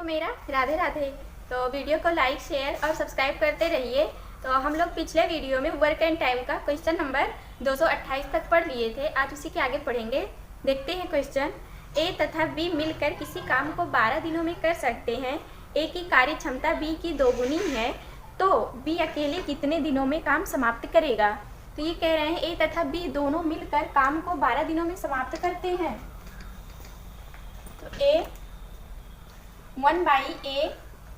मेरा राधे राधे। तो वीडियो को लाइक शेयर और सब्सक्राइब करते रहिए। तो हम लोग पिछले वीडियो में वर्क एंड टाइम का क्वेश्चन नंबर 228 तक पढ़ लिए थे। आज उसी के आगे पढ़ेंगे। देखते हैं क्वेश्चन। ए तथा बी मिलकर किसी काम को 12 दिनों में कर सकते हैं। ए की कार्य क्षमता बी की दोगुनी है, तो बी अकेले कितने दिनों में काम समाप्त करेगा। तो ये कह रहे हैं ए तथा बी दोनों मिलकर काम को 12 दिनों में समाप्त करते हैं। तो a 1/a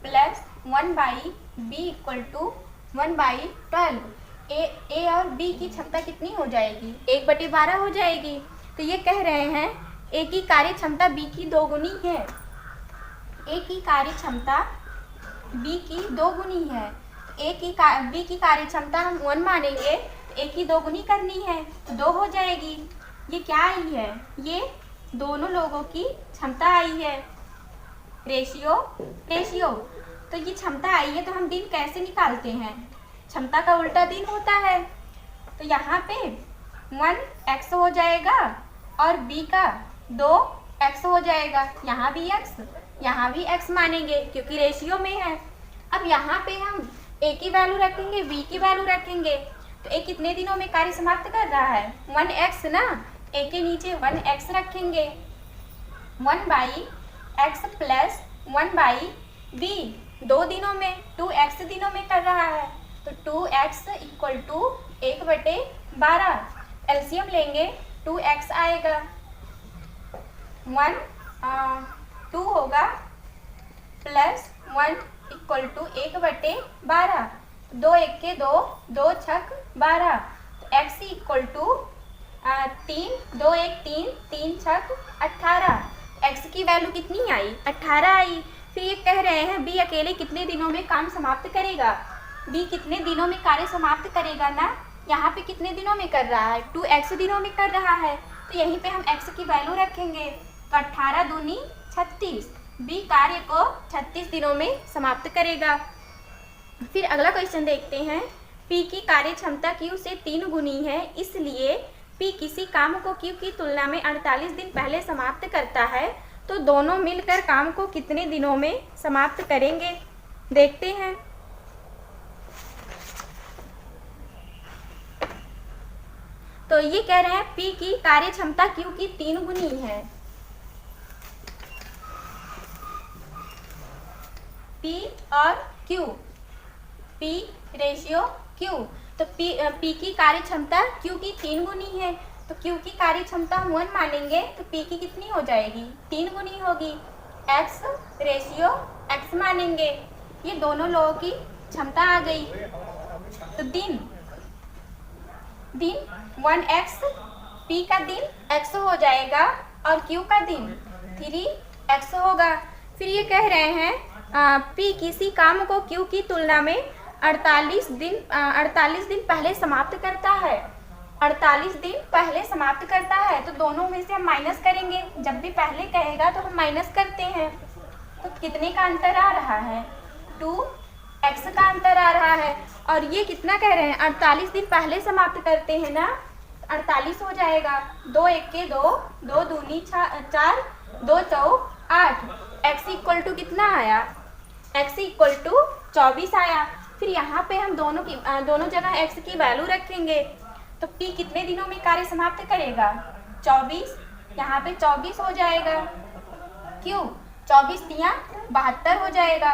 plus 1/b equal to 1/12। A और बी की क्षमता कितनी हो जाएगी? 1/12 हो जाएगी। तो ये कह रहे हैं ए की कार्य क्षमता बी की दोगुनी है। ए की कार्य क्षमता बी की दोगुनी है। बी की कार्य क्षमता हम 1 मानेंगे, तो ए की दोगुनी करनी है तो 2 हो जाएगी। ये क्या आई है? ये दोनों लोगों की क्षमता आई है। रेशियो। तो ये क्षमता आई है, तो हम दिन कैसे निकालते हैं? क्षमता का उल्टा दिन होता है। तो यहाँ पे 1x हो जाएगा और b का 2x हो जाएगा। यहाँ भी x, यहाँ भी x मानेंगे क्योंकि रेशियो में है। अब यहाँ पे हम a की वैल्यू रखेंगे, b की वैल्यू रखेंगे, तो a कितने दिनों में कार्य समाप्त कर रहा है? 1x ना। a के नीचे 1x रखेंगे। 1/x प्लस 1/b 2 दिनों में, 2x दिनों में कर रहा है, तो 2x इक्वल टू 1/12। एलसीएम लेंगे 2x आएगा, 2 होगा प्लस 1 इक्वल टू 1/12। 2 1 के 2, 2 छक 12। तो x इक्वल टू 3, 2 1 3, 3 छक 18। x की वैल्यू कितनी आई? 18 आई। फिर ये कह रहे हैं बी अकेले कितने दिनों में काम समाप्त करेगा। बी कितने दिनों में कार्य समाप्त करेगा ना। यहाँ पे कितने दिनों में कर रहा है? 2x दिनों में कर रहा है, तो यहीं पे हम x की वैल्यू रखेंगे। तो 18 दूनी 36। बी कार्य को 36 दिनों में समाप्त करेगा। फिर अगला क्वेश्चन देखते हैं। P की कार्य क्षमता Q से 3 गुनी है, इसलिए P किसी काम को Q की तुलना में 48 दिन पहले समाप्त करता है, तो दोनों मिलकर काम को कितने दिनों में समाप्त करेंगे? देखते हैं। तो ये कह रहे हैं P की कार्य क्षमता Q की 3 गुनी है। P और Q, P रेशियो Q। तो P की कार्य क्षमता Q की 3 गुनी है, तो Q की कार्य क्षमता हम 1 मानेंगे, तो P की कितनी हो जाएगी? 3 गुनी होगी। X रेशियो X मानेंगे। ये दोनों लोगों की क्षमता आ गई। तो दिन 1x, P का दिन x हो जाएगा और Q का दिन 3x होगा। फिर ये कह रहे हैं P किसी काम को Q की तुलना में 48 दिन पहले समाप्त करता है। 48 दिन पहले समाप्त करता है, तो दोनों में से हम माइनस करेंगे। जब भी पहले कहेगा तो हम माइनस करते हैं। तो कितने का अंतर आ रहा है? 2x का अंतर आ रहा है। और ये कितना कह रहे हैं? 48 दिन पहले समाप्त करते हैं ना, 48 हो जाएगा। 2 1 के 2, 2 दूनी 4, 2 चौक 8। x इक्वल टू कितना आया? x इक्वल टू 24 आया। फिर यहाँ पे हम दोनों जगह x की वैल्यू रखेंगे, तो P कितने दिनों में कार्य समाप्त करेगा? 24। यहाँ पे 24 हो जाएगा। क्यों? 24 दिया 72 हो जाएगा।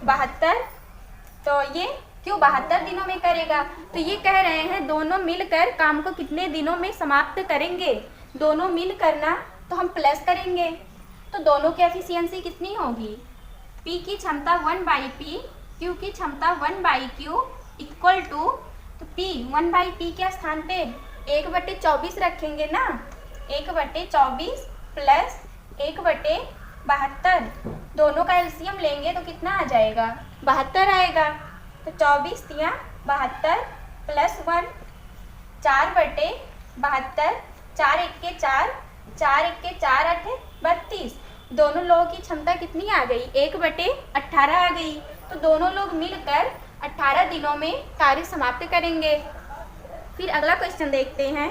72, तो ये क्यों 72 दिनों में करेगा। तो ये कह रहे हैं दोनों मिलकर काम को कितने दिनों में समाप्त करेंगे। दोनों मिल करना तो हम प्लस करेंगे, तो दोनों की एफिशिएंसी कितनी होगी? P की क्षमता 1/P, Q की क्षमता 1/Q इक्वल टू, तो P 1/P के स्थान पे 1/24 रखेंगे ना। 1/24 प्लस 1/72, दोनों का एलसीएम लेंगे तो कितना आ जाएगा? 72 आएगा। तो 24 दिया 72 प्लस 1, 4/72, 4 1 के 4, 4 1 के 4 8 32। दोनों लोगों की क्षमता कितनी आ गई? 1/18 आ गई। तो दोनों लोग मिलकर 18 दिनों में कार्य समाप्त करेंगे। फिर अगला क्वेश्चन देखते हैं।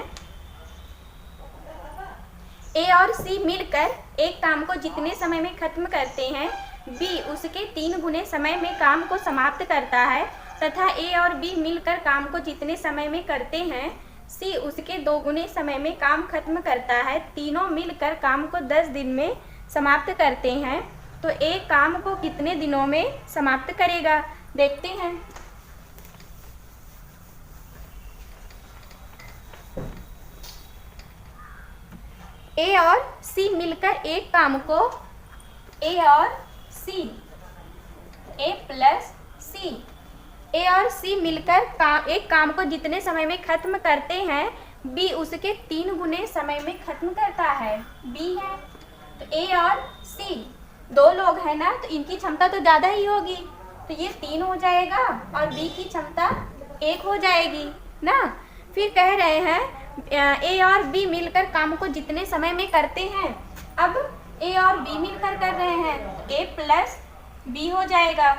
ए और सी मिलकर एक काम को जितने समय में खत्म करते हैं, बी उसके 3 गुने समय में काम को समाप्त करता है, तथा ए और बी मिलकर काम को जितने समय में करते हैं, सी उसके 2 गुने समय में काम खत्म करता है। तीनों मिलकर काम को 10 दिन में समाप्त करते हैं, तो ए काम को कितने दिनों में समाप्त करेगा, देखते हैं। ए और सी मिलकर एक काम को, ए और सी, ए प्लस सी, ए और सी मिलकर एक काम को जितने समय में खत्म करते हैं, बी उसके 3 गुने समय में खत्म करता है। बी है तो ए और सी 2 लोग हैं ना, तो इनकी क्षमता तो ज़्यादा ही होगी, तो ये 3 हो जाएगा और बी की क्षमता 1 हो जाएगी ना। फिर कह रहे हैं ए और बी मिलकर काम को जितने समय में करते हैं, अब ए और बी मिलकर कर रहे हैं तो ए प्लस बी हो जाएगा।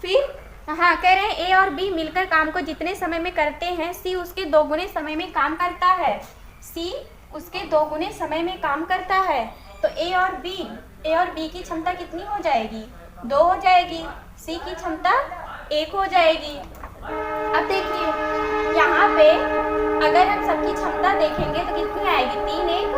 फिर हाँ कह रहे हैं ए और बी मिलकर काम को जितने समय में करते हैं, सी उसके 2 गुने समय में काम करता है, सी उसके 2 गुने समय में काम करता है, तो ए और बी की क्षमता कितनी हो जाएगी, 2 हो जाएगी, सी की क्षमता 1 हो जाएगी। अब देखिए यहाँ पे अगर हम सबकी क्षमता देखेंगे तो कितनी आएगी, 3 1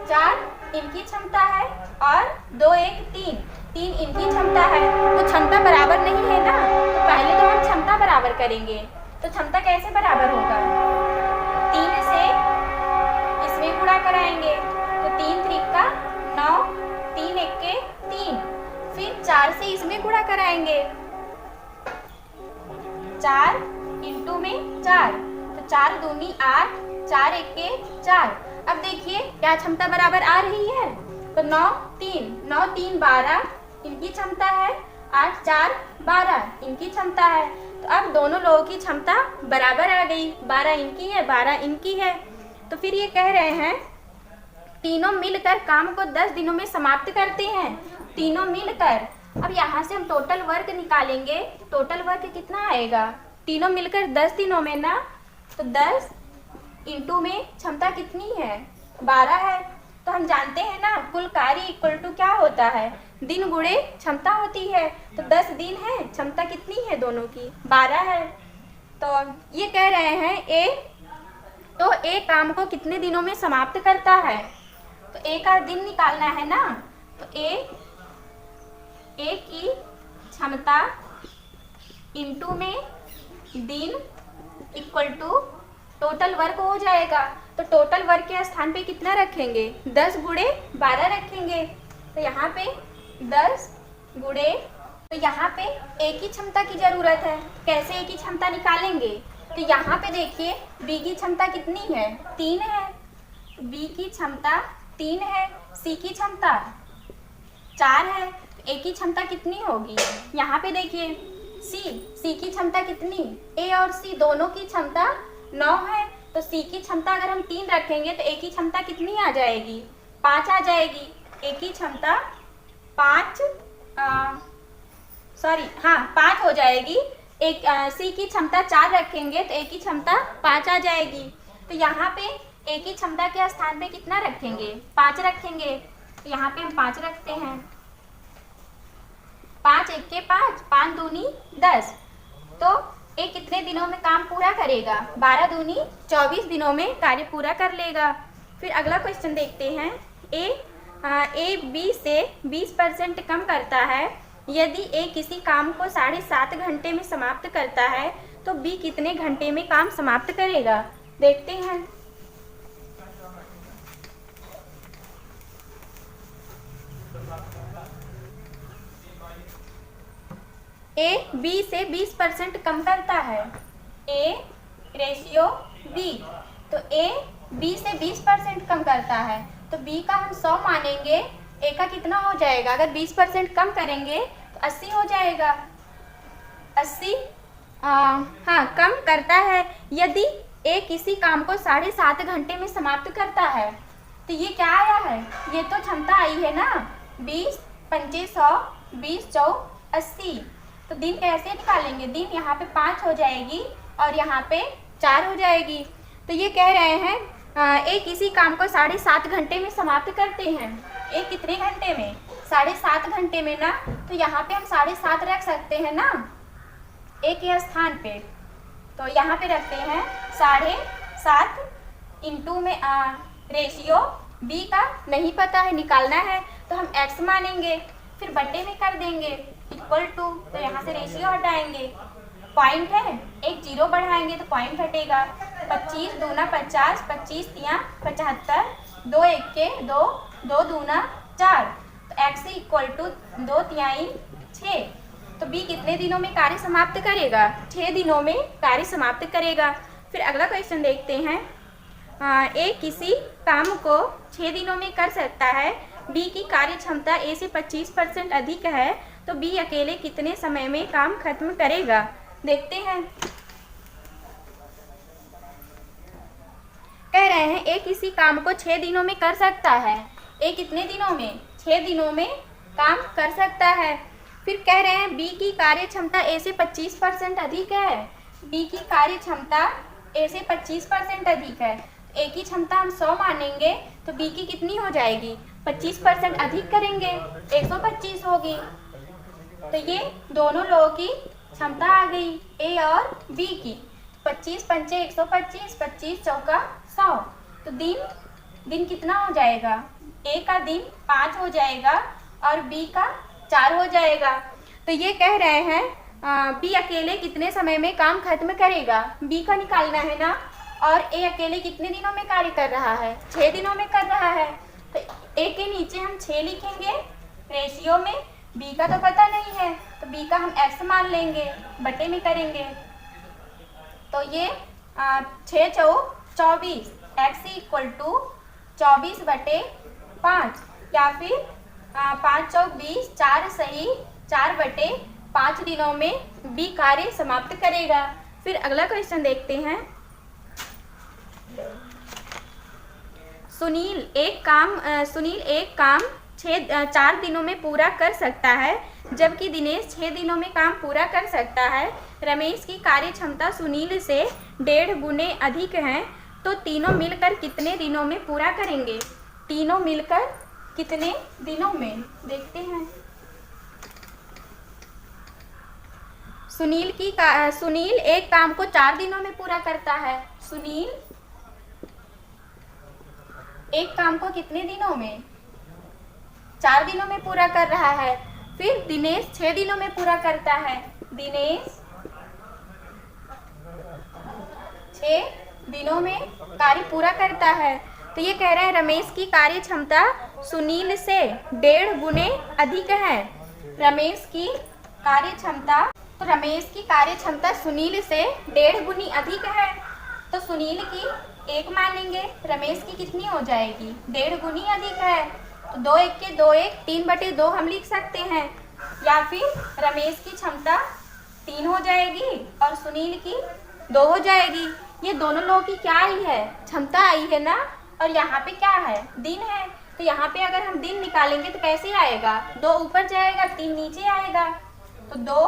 4 इनकी क्षमता है और 2 1 3 इनकी क्षमता है, तो क्षमता बराबर नहीं है ना, तो पहले तो हम क्षमता बराबर करेंगे। तो क्षमता कैसे बराबर होगा, 3 से इसमें गुणा कराएंगे तो 3 त्रिका 9, 3 एक्के 3, फिर 4 से इसमें गुणा कराएंगे, 4 इंटू में 4, तो 4 दूनी 8, 4 एक्के 4। अब देखिए क्या क्षमता बराबर आ रही है, तो 9 3 12 इनकी क्षमता है, 8 4 12 इनकी क्षमता है, तो अब दोनों लोगों की क्षमता बराबर आ गई, 12 इनकी है 12 इनकी है। तो फिर ये कह रहे हैं तीनों मिलकर काम को 10 दिनों में समाप्त करते हैं, तीनों मिलकर। अब यहाँ से हम टोटल वर्क निकालेंगे, टोटल वर्क कितना आएगा, तीनों मिलकर 10 दिनों में ना, तो 10 इंटू में क्षमता कितनी है, 12 है। तो हम जानते हैं ना कुल कार्य इक्वल टू क्या होता है, दिन गुणे क्षमता होती है, तो 10 दिन है, क्षमता कितनी है दोनों की, 12 है। तो ये कह रहे हैं ए काम को कितने दिनों में समाप्त करता है, तो ए का दिन निकालना है ना, तो ए की क्षमता इंटू में दिन इक्वल टू टोटल वर्क हो जाएगा। तो टोटल वर्क के स्थान पे कितना रखेंगे, 10 गुणे 12 रखेंगे, तो यहाँ पे 10 गुणे, तो यहाँ पे ए की क्षमता की ज़रूरत है, कैसे ए की क्षमता निकालेंगे, तो यहाँ पे देखिए बी की क्षमता कितनी है, 3 है, बी की क्षमता 3 है, सी की क्षमता 4 है, तो ए की क्षमता कितनी होगी, यहाँ पे देखिए सी की क्षमता कितनी, ए और सी दोनों की क्षमता 9 है, तो सी की क्षमता अगर हम 3 रखेंगे तो ए की क्षमता कितनी आ जाएगी, 5 आ जाएगी, ए की क्षमता 5 हो जाएगी। सी की क्षमता 4 रखेंगे तो ए की क्षमता 5 आ जाएगी। तो यहाँ पे ए की क्षमता के स्थान पे कितना रखेंगे, 5 रखेंगे, तो यहाँ पे हम 5 रखते हैं, 5 एक्के 5, 5 दूनी 10, तो ए कितने दिनों में काम पूरा करेगा, 12 दूनी 24 दिनों में कार्य पूरा कर लेगा। फिर अगला क्वेश्चन देखते हैं, ए बी से 20% कम करता है, यदि ए किसी काम को 7.5 घंटे में समाप्त करता है तो बी कितने घंटे में काम समाप्त करेगा, देखते हैं। ए बी से 20% कम करता है, ए रेशियो बी, तो ए बी से 20% कम करता है, तो बी का हम 100 मानेंगे, ए का कितना हो जाएगा, अगर 20% कम करेंगे तो 80 हो जाएगा, 80 कम करता है। यदि ए किसी काम को 7.5 घंटे में समाप्त करता है, तो ये क्या आया है, ये तो क्षमता आई है ना, 20 पंचे 100, 20 चौक 80, तो दिन कैसे निकालेंगे, दिन यहाँ पे 5 हो जाएगी और यहाँ पे 4 हो जाएगी। तो ये कह रहे हैं एक किसी काम को 7.5 घंटे में समाप्त करते हैं। एक कितने घंटे में? 7.5 घंटे में ना। तो यहाँ पे हम 7.5 रख सकते हैं ना एक के स्थान पे। तो यहाँ पे रखते हैं 7.5 इंटू में रेशियो b का नहीं पता है, निकालना है तो हम x मानेंगे, फिर बटे में कर देंगे इक्वल टू, तो यहाँ से रेशियो हटाएंगे, पॉइंट है एक जीरो बढ़ाएंगे तो पॉइंट हटेगा, 25 दूना 50, 25 तिया 75, 2 1 2, 2 दूना 4, तो x इक्वल टू 2 तिहाई 6। तो b कितने दिनों में कार्य समाप्त करेगा? 6 दिनों में कार्य समाप्त करेगा। फिर अगला क्वेश्चन देखते हैं। ए किसी काम को 6 दिनों में कर सकता है, बी की कार्य क्षमता ए से 25% अधिक है, तो बी अकेले कितने समय में काम खत्म करेगा? देखते हैं। कह रहे हैं ए किसी काम को 6 दिनों में कर सकता है। ए कितने दिनों में? 6 दिनों में काम कर सकता है। फिर कह रहे हैं बी की कार्य क्षमता ए से 25% अधिक है। बी की कार्य क्षमता ए से 25% अधिक है। ए की क्षमता हम 100 मानेंगे तो बी की कितनी हो जाएगी? 25% अधिक करेंगे 125 होगी। तो ये दोनों लोगों की क्षमता आ गई, ए और बी की। 25 पंचे 125, 25 चौका 100। तो दिन कितना हो जाएगा? ए का दिन 5 हो जाएगा और बी का 4 हो जाएगा। तो ये कह रहे हैं बी अकेले कितने समय में काम खत्म करेगा? बी का निकालना है ना। और ए अकेले कितने दिनों में कार्य कर रहा है? 6 दिनों में कर रहा है। तो ए के नीचे हम 6 लिखेंगे रेशियो में, बी का तो पता नहीं है तो बी का हम x मान लेंगे, बटे में करेंगे। तो ये 6 चौक 24, x इक्वल टू 24 बटे 5, या फिर 5 चौक 20, 4 सही 4 बटे 5 दिनों में बी कार्य समाप्त करेगा। फिर अगला क्वेश्चन देखते हैं। सुनील एक काम 4 दिनों में पूरा कर सकता है, जबकि दिनेश 6 दिनों में काम पूरा कर सकता है। रमेश की कार्य क्षमता सुनील से 1.5 गुने अधिक है, तो तीनों मिलकर कितने दिनों में पूरा करेंगे? तीनों मिलकर कितने दिनों में? देखते हैं। सुनील एक काम को 4 दिनों में पूरा करता है। सुनील एक काम को कितने दिनों में? 4 दिनों में पूरा कर रहा है। फिर दिनेश 6 दिनों में पूरा करता है। दिनेश 6 दिनों में कार्य पूरा करता है। तो ये कह रहे हैं रमेश की कार्य क्षमता सुनील से 1.5 गुने अधिक है। रमेश की कार्य क्षमता सुनील से 1.5 गुनी अधिक है। तो सुनील की 1 मान लेंगे, रमेश की कितनी हो जाएगी? 1.5 गुनी अधिक है। तो 2 1 के 2 1, 3 बटे 2 हम लिख सकते हैं, या फिर रमेश की क्षमता 3 हो जाएगी और सुनील की 2 हो जाएगी। ये दोनों लोगों की क्या आई है? क्षमता आई है ना। और यहाँ पे क्या है? दिन है। तो यहाँ पे अगर हम दिन निकालेंगे तो कैसे आएगा? 2 ऊपर जाएगा, 3 नीचे आएगा, तो 2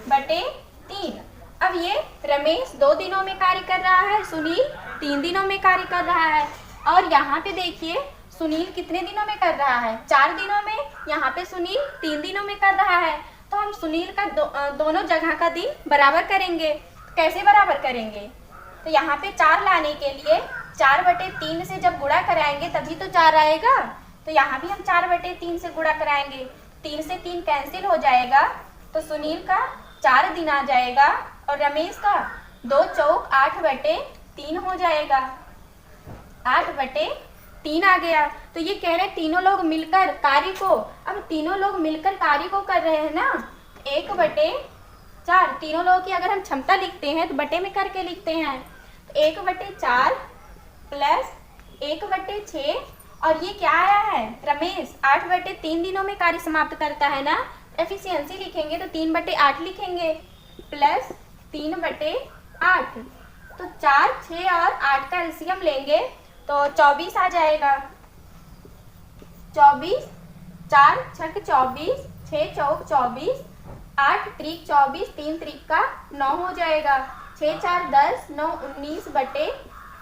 बटे 3। अब ये रमेश 2 दिनों में कार्य कर रहा है, सुनील 3 दिनों में कार्य कर रहा है। और यहाँ पे देखिए सुनील कितने दिनों में कर रहा है? 4 दिनों में। यहाँ पे सुनील 3 दिनों में कर रहा है। तो हम सुनील का दोनों जगह का दिन बराबर करेंगे। कैसे बराबर करेंगे? तो यहाँ पे 4 लाने के लिए 4 बटे 3 से जब गुणा कराएंगे तभी तो 4 आएगा। तो यहाँ भी हम 4 बटे 3 से गुणा कराएंगे, 3 से 3 कैंसिल हो जाएगा, तो सुनील का 4 दिन आ जाएगा और रमेश का 2 चौक 8 बटे 3 हो जाएगा। 8 बटे 3 आ गया। तो ये कह रहे हैं तीनों लोग मिलकर कार्य को, अब तीनों लोग मिलकर कार्य को कर रहे हैं ना, 1 बटे 4। तीनों लोगों की अगर हम क्षमता लिखते हैं तो बटे में करके लिखते हैं, तो 1 बटे 4 प्लस 1 बटे 6, और ये क्या आया है? रमेश 8 बटे 3 दिनों में कार्य समाप्त करता है ना। एफिशिएंसी लिखेंगे तो 3 बटे 8 लिखेंगे प्लस 3 बटे 8, तो 4 6 और 8 का एलसीएम लेंगे तो 24 आ जाएगा। 24, 4 छक 24, 6 चौक 24, 8 त्रिक 24, 3 त्रिक का 9 हो जाएगा। 6 4 10, 9 19 बटे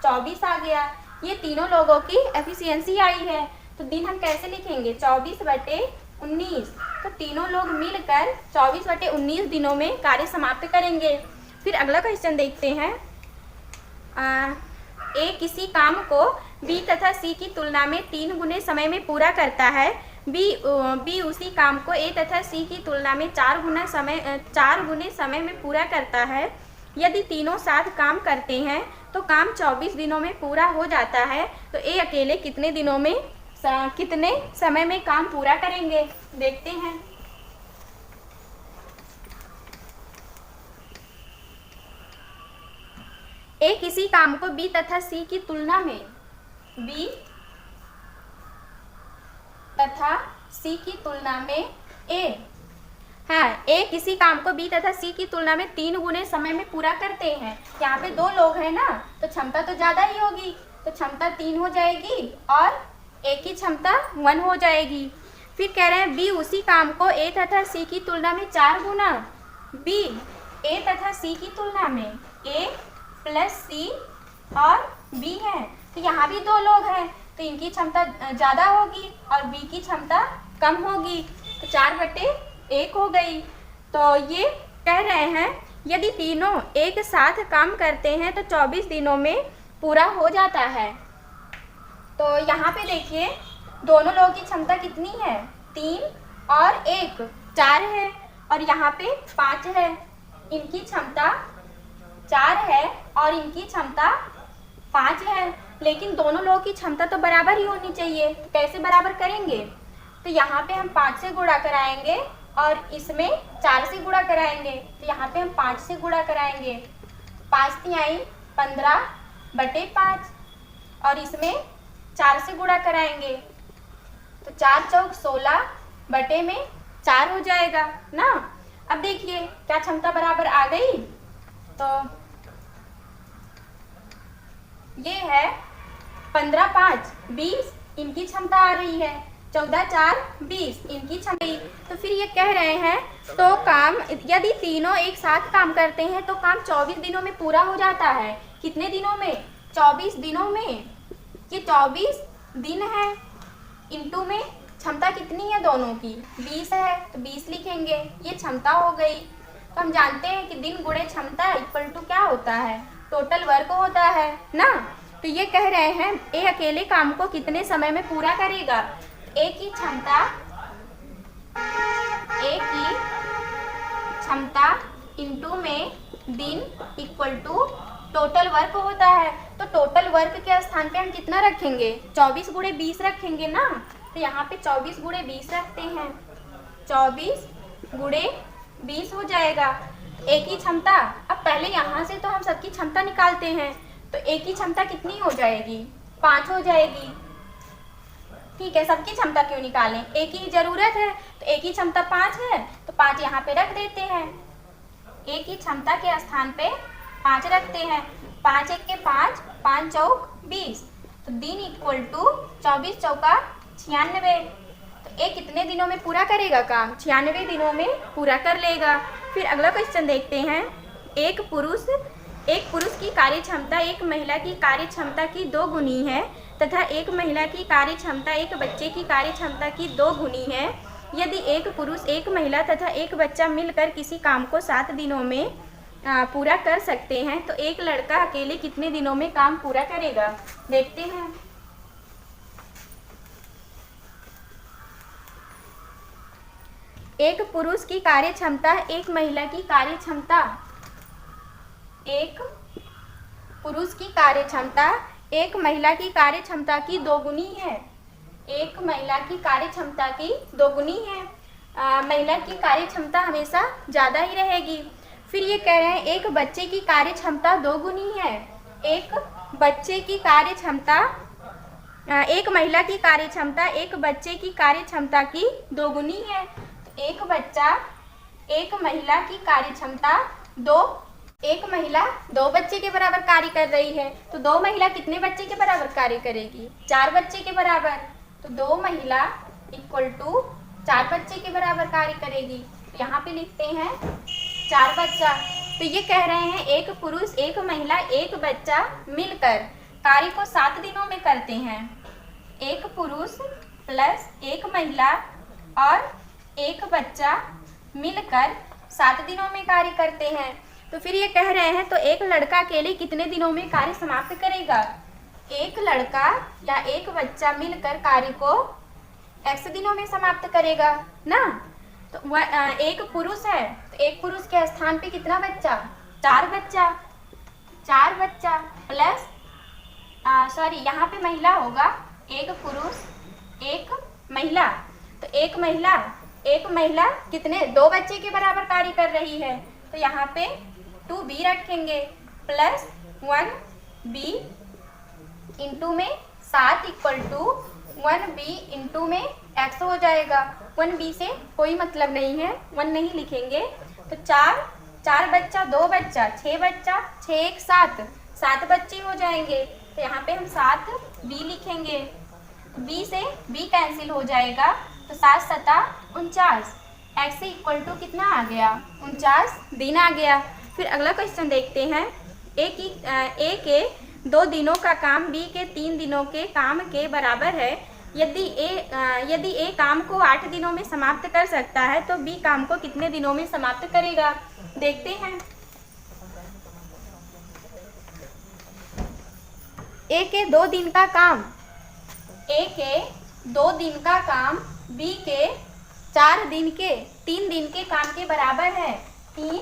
24 आ गया। ये तीनों लोगों की एफिशिएंसी आई है। तो दिन हम कैसे लिखेंगे, 24/19। तो तीनों लोग मिलकर 24/19 दिनों में कार्य समाप्त करेंगे। फिर अगला क्वेश्चन देखते हैं। ए किसी काम को बी तथा सी की तुलना में 3 गुने समय में पूरा करता है। बी उसी काम को ए तथा सी की तुलना में 4 गुने समय में पूरा करता है। यदि तीनों साथ काम करते हैं तो काम 24 दिनों में पूरा हो जाता है। तो ए अकेले कितने दिनों में कितने समय में काम पूरा करेंगे, देखते हैं। ए किसी काम को बी तथा सी की तुलना में ए किसी काम को बी तथा सी की तुलना में 3 गुने समय में पूरा करते हैं। यहाँ पे 2 लोग हैं ना, तो क्षमता तो ज़्यादा ही होगी, तो क्षमता 3 हो जाएगी और ए की क्षमता 1 हो जाएगी। फिर कह रहे हैं बी उसी काम को ए तथा सी की तुलना में 4 गुना। बी ए तथा सी की तुलना में ए प्लस सी और बी है, तो यहाँ भी 2 लोग हैं, तो इनकी क्षमता ज़्यादा होगी और बी की क्षमता कम होगी, तो 4/1 हो गई। तो ये कह रहे हैं यदि तीनों एक साथ काम करते हैं तो 24 दिनों में पूरा हो जाता है। तो यहाँ पे देखिए दोनों लोगों की क्षमता कितनी है, 3 और 1 4 है, और यहाँ पे 5 है। इनकी क्षमता 4 है और इनकी क्षमता 5 है, लेकिन दोनों लोगों की क्षमता तो बराबर ही होनी चाहिए। तो कैसे बराबर करेंगे, तो यहाँ पे हम 5 से गुणा कराएंगे और इसमें 4 से गुणा कराएंगे। तो यहाँ पे हम 5 से गुणा कराएंगे, 5 तिहाई 15/5 और इसमें 4 से गुणा कराएंगे तो 4 चौक 16 बटे में 4 हो जाएगा ना। अब देखिए क्या क्षमता बराबर आ गई, तो ये है 15/5 20 इनकी क्षमता आ रही है, 14/4 20 इनकी क्षमता। तो फिर ये कह रहे हैं तो काम यदि तीनों एक साथ काम करते हैं तो काम 24 दिनों में पूरा हो जाता है। कितने दिनों में, 24 दिनों में। ये 24 दिन है, इंटू में क्षमता कितनी है दोनों की, 20 है, तो 20 लिखेंगे, ये क्षमता हो गई। तो हम जानते हैं कि दिन गुणे क्षमता इक्वल टू क्या होता है, टोटल वर्क होता है ना। तो ये कह रहे हैं ए अकेले काम को कितने समय में पूरा करेगा, ए की क्षमता इंटू में दिन इक्वल टू टोटल वर्क होता है। तो टोटल वर्क के स्थान पे हम कितना रखेंगे, 24 गुणे 20 रखेंगे ना। तो यहाँ पे 24 गुणे 20 रखते हैं, 24 गुणे 20 हो जाएगा। ए की क्षमता, अब पहले यहाँ से तो हम सबकी क्षमता निकालते हैं, तो ए की क्षमता कितनी हो जाएगी, 5 हो जाएगी। ठीक है, सबकी क्षमता क्यों निकालें, ए की जरूरत है, तो ए की क्षमता 5 है, तो 5 यहाँ पे रख देते हैं। ए की क्षमता के स्थान पे 5 रखते हैं, 5 1 के 5, 5 चौक 20, तो दिन इक्वल टू 24 चौका 96। तो ए कितने दिनों में पूरा करेगा काम, 96 दिनों में पूरा कर लेगा। फिर अगला क्वेश्चन देखते हैं। एक पुरुष की कार्य क्षमता एक महिला की कार्य क्षमता की 2 गुनी है तथा एक महिला की कार्य क्षमता एक बच्चे की कार्य क्षमता की 2 गुनी है। यदि एक पुरुष एक महिला तथा एक बच्चा मिलकर किसी काम को 7 दिनों में पूरा कर सकते हैं तो एक लड़का अकेले कितने दिनों में काम पूरा करेगा, देखते हैं। एक पुरुष की कार्य क्षमता एक महिला की कार्य क्षमता, एक पुरुष की कार्य क्षमता एक महिला की कार्य क्षमता की 2 गुनी है। एक महिला की कार्य क्षमता की 2 गुनी है। महिला की कार्य क्षमता हमेशा ज़्यादा ही रहेगी। फिर ये कह रहे हैं एक बच्चे की कार्य क्षमता 2 गुनी है। एक बच्चे की कार्य क्षमता, एक महिला की कार्य क्षमता एक बच्चे की कार्य क्षमता की 2 गुनी है। तो एक बच्चा एक महिला की कार्य क्षमता एक महिला 2 बच्चे के बराबर कार्य कर रही है, तो 2 महिला कितने बच्चे के बराबर कार्य करेगी, 4 बच्चे के बराबर। तो 2 महिला इक्वल टू 4 बच्चे के बराबर कार्य करेगी। तो यहाँ पे लिखते हैं 4 बच्चा। तो ये कह रहे हैं एक पुरुष एक महिला एक बच्चा मिलकर कार्य को 7 दिनों में करते हैं, एक पुरुष प्लस एक महिला और एक बच्चा मिलकर 7 दिनों में कार्य करते हैं। तो फिर ये कह रहे हैं तो एक लड़का अकेले कितने दिनों में कार्य समाप्त करेगा? एक लड़का या एक बच्चा मिलकर कार्य को x दिनों में समाप्त करेगा ना। तो एक पुरुष है तो एक पुरुष के स्थान पे कितना बच्चा? 4 बच्चा, 4 बच्चा प्लस यहाँ पे महिला होगा, एक पुरुष एक महिला, तो एक महिला कितने? 2 बच्चे के बराबर कार्य कर रही है, तो यहाँ पे 2b रखेंगे प्लस 1b इंटू में 7 इक्वल टू 1b इंटू में x हो जाएगा। 1b से कोई मतलब नहीं है, 1 नहीं लिखेंगे, तो 4 बच्चा 2 बच्चा 6 बच्चा 6 1 7 बच्चे हो जाएंगे, तो यहाँ पे हम 7b लिखेंगे। b से b कैंसिल हो जाएगा, तो 7 7 49, x इक्वल टू कितना आ गया? 49 दिन आ गया। फिर अगला क्वेश्चन देखते हैं। ए के 2 दिनों का काम बी के 3 दिनों के काम के बराबर है। यदि ए काम को 8 दिनों में समाप्त कर सकता है तो बी काम को कितने दिनों में समाप्त करेगा? देखते हैं। ए के 2 दिन का काम, ए के 2 दिन का काम बी के 3 दिन के काम के बराबर है। 3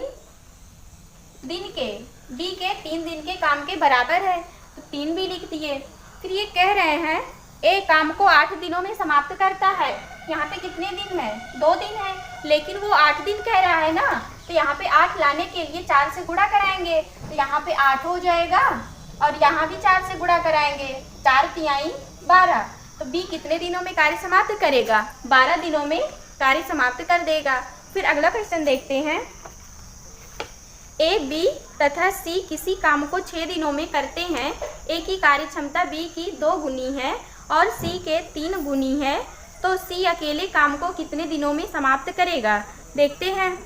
दिन के बी के 3 दिन के काम के बराबर है, तो 3 भी लिख दिए। फिर ये कह रहे हैं ए काम को 8 दिनों में समाप्त करता है। यहाँ पे कितने दिन है? 2 दिन है, लेकिन वो 8 दिन कह रहा है ना, तो यहाँ पे 8 लाने के लिए 4 से गुणा कराएंगे, तो यहाँ पे 8 हो जाएगा और यहाँ भी 4 से गुणा कराएंगे, 4 तिहाई 12, तो बी कितने दिनों में कार्य समाप्त करेगा? 12 दिनों में कार्य समाप्त कर देगा। फिर अगला क्वेश्चन देखते हैं। ए बी तथा सी किसी काम को 6 दिनों में करते हैं। ए की कार्य क्षमता बी की 2 गुनी है और सी के 3 गुनी है, तो सी अकेले काम को कितने दिनों में समाप्त करेगा? देखते हैं।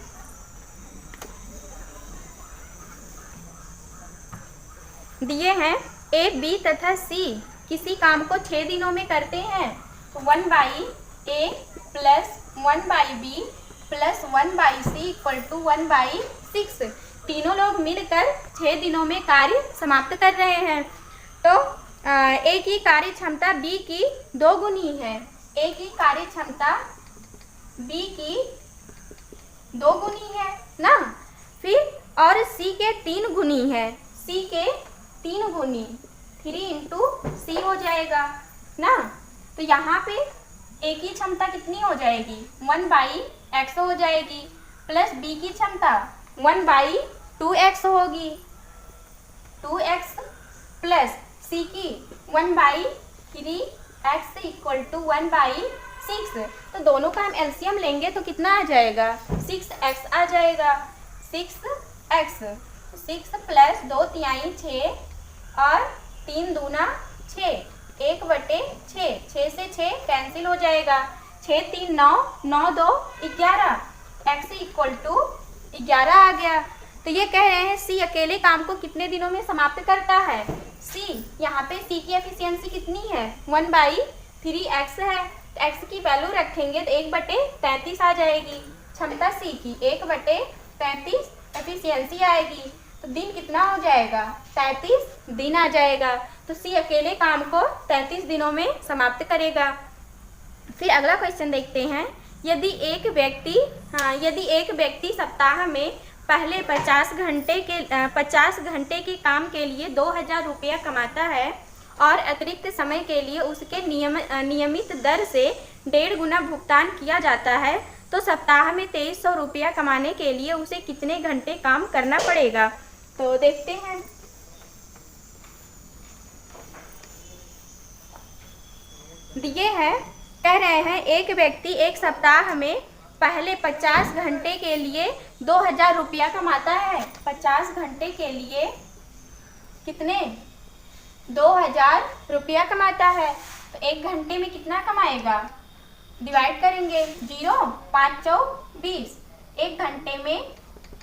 दिए हैं ए बी तथा सी किसी काम को 6 दिनों में करते हैं, तो 1/a plus 1/b plus 1/c equal to 1/6। तीनों लोग मिलकर 6 दिनों में कार्य समाप्त कर रहे हैं। तो ए की कार्य क्षमता बी की 2 गुनी है। ए की कार्य क्षमता बी की 2 गुनी है ना। फिर और सी के 3 गुनी है, सी के 3 गुनी 3 × c हो जाएगा ना। तो यहाँ पे ए की क्षमता कितनी हो जाएगी? 1/x हो जाएगी, प्लस बी की क्षमता 1/2x होगी, 2x प्लस सी की 1/3x इक्वल टू 1/6। तो दोनों का हम एलसीएम लेंगे तो कितना आ जाएगा? 6x आ जाएगा। 6x 6 प्लस 2 तिहाई 6 और 3 दूना 6, 1/6, 6 से 6 कैंसिल हो जाएगा, 6 3 9, 9 2 11, x इक्वल टू 11 आ गया। तो ये कह रहे हैं सी अकेले काम को कितने दिनों में समाप्त करता है? सी, यहाँ पे सी की एफिशिएंसी कितनी है? 1/3x है, तो x की वैल्यू रखेंगे तो 1/33 आ जाएगी। क्षमता सी की 1/33 एफिशिएंसी आएगी, तो दिन कितना हो जाएगा? 33 दिन आ जाएगा। तो सी अकेले काम को 33 दिनों में समाप्त करेगा। फिर अगला क्वेश्चन देखते हैं। यदि एक व्यक्ति सप्ताह में पहले 50 घंटे के काम के लिए 2000 रुपया कमाता है और अतिरिक्त समय के लिए उसके नियमित दर से 1.5 गुना भुगतान किया जाता है, तो सप्ताह में 2300 रुपया कमाने के लिए उसे कितने घंटे काम करना पड़ेगा? तो देखते हैं। दिए हैं, कह रहे हैं एक व्यक्ति एक सप्ताह में पहले 50 घंटे के लिए 2000 रुपया कमाता है। 50 घंटे के लिए कितने? 2000 रुपया कमाता है, तो 1 घंटे में कितना कमाएगा? डिवाइड करेंगे, 0 5 4 20, 1 घंटे में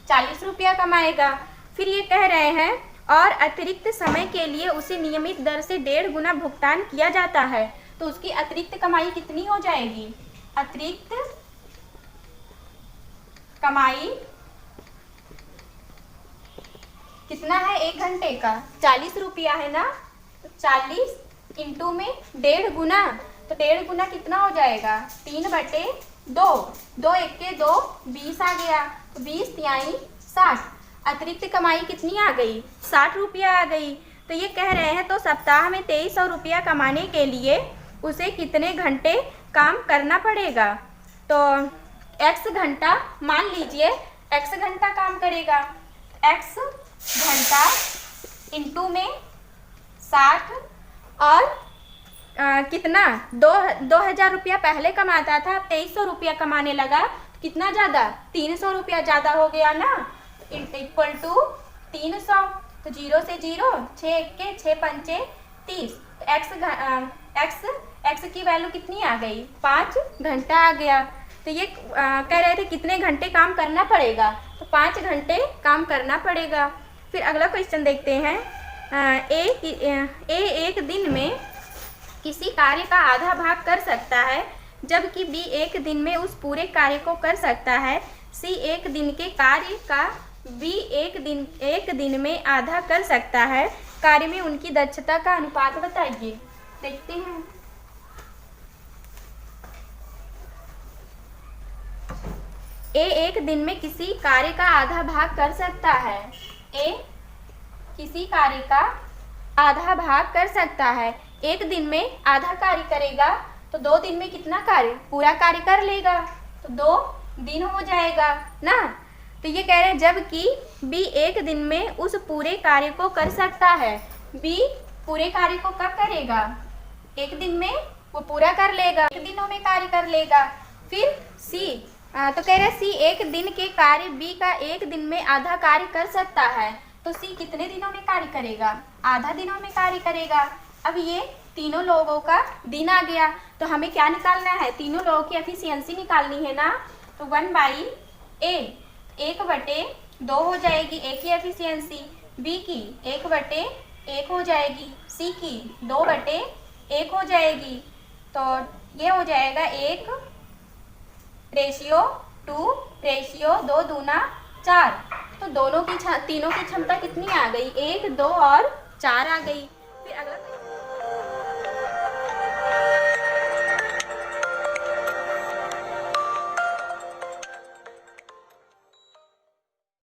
40 रुपया कमाएगा। फिर ये कह रहे हैं और अतिरिक्त समय के लिए उसे नियमित दर से 1.5 गुना भुगतान किया जाता है, तो उसकी अतिरिक्त कमाई कितनी हो जाएगी? अतिरिक्त कमाई कितना है? 1 घंटे का 40 रुपया है ना, तो 40 इंटू में 1.5 गुना, तो 1.5 गुना कितना हो जाएगा? 3/2, 2 1 2, 20 आ गया, तो 20 तिहाई 60। अतिरिक्त कमाई कितनी आ गई? 60 रुपया आ गई। तो ये कह रहे हैं तो सप्ताह में 2300 रुपया कमाने के लिए उसे कितने घंटे काम करना पड़ेगा? तो x घंटा मान लीजिए, x घंटा काम करेगा, x घंटा इंटू में 60 और कितना 2000 रुपया पहले कमाता था, 2300 रुपया कमाने लगा, कितना ज़्यादा? 300 रुपया ज़्यादा हो गया ना, इक्वल टू 300। तो 0 से 0, 6 1 6 5 30, तो x की वैल्यू कितनी आ गई? 5 घंटा आ गया। तो ये कह रहे थे कितने घंटे काम करना पड़ेगा, तो 5 घंटे काम करना पड़ेगा। फिर अगला क्वेश्चन देखते हैं। ए एक दिन में किसी कार्य का आधा भाग कर सकता है, जबकि बी एक दिन में उस पूरे कार्य को कर सकता है। सी एक दिन के कार्य का बी एक दिन में आधा कर सकता है। कार्य में उनकी दक्षता का अनुपात बताइए। देखते हैं। ए एक दिन में किसी कार्य का आधा भाग कर सकता है। ए किसी कार्य का आधा भाग कर सकता है, एक दिन में आधा कार्य करेगा, तो 2 दिन में कितना कार्य? पूरा कार्य कर लेगा, तो 2 दिन हो जाएगा ना। तो ये कह रहे हैं जबकि बी एक दिन में उस पूरे कार्य को कर सकता है। बी पूरे कार्य को कब करेगा? एक दिन में वो पूरा कर लेगा, 1 दिनों में कार्य कर लेगा। फिर सी तो कह रहे सी एक दिन के कार्य बी का 1 दिन में आधा कार्य कर सकता है, तो सी कितने दिनों में कार्य करेगा? आधा दिनों में कार्य करेगा। अब ये तीनों लोगों का दिन आ गया, तो हमें क्या निकालना है? तीनों लोगों की एफिशिएंसी निकालनी है ना। तो 1/a 1/2 हो जाएगी ए की एफिशिएंसी, बी की 1/1 हो जाएगी, सी की 2/1 हो जाएगी। तो ये हो जाएगा 1:2 2 दूना 4। तो तीनों की क्षमता कितनी आ गई? 1 2 और 4 आ गई। फिर अगला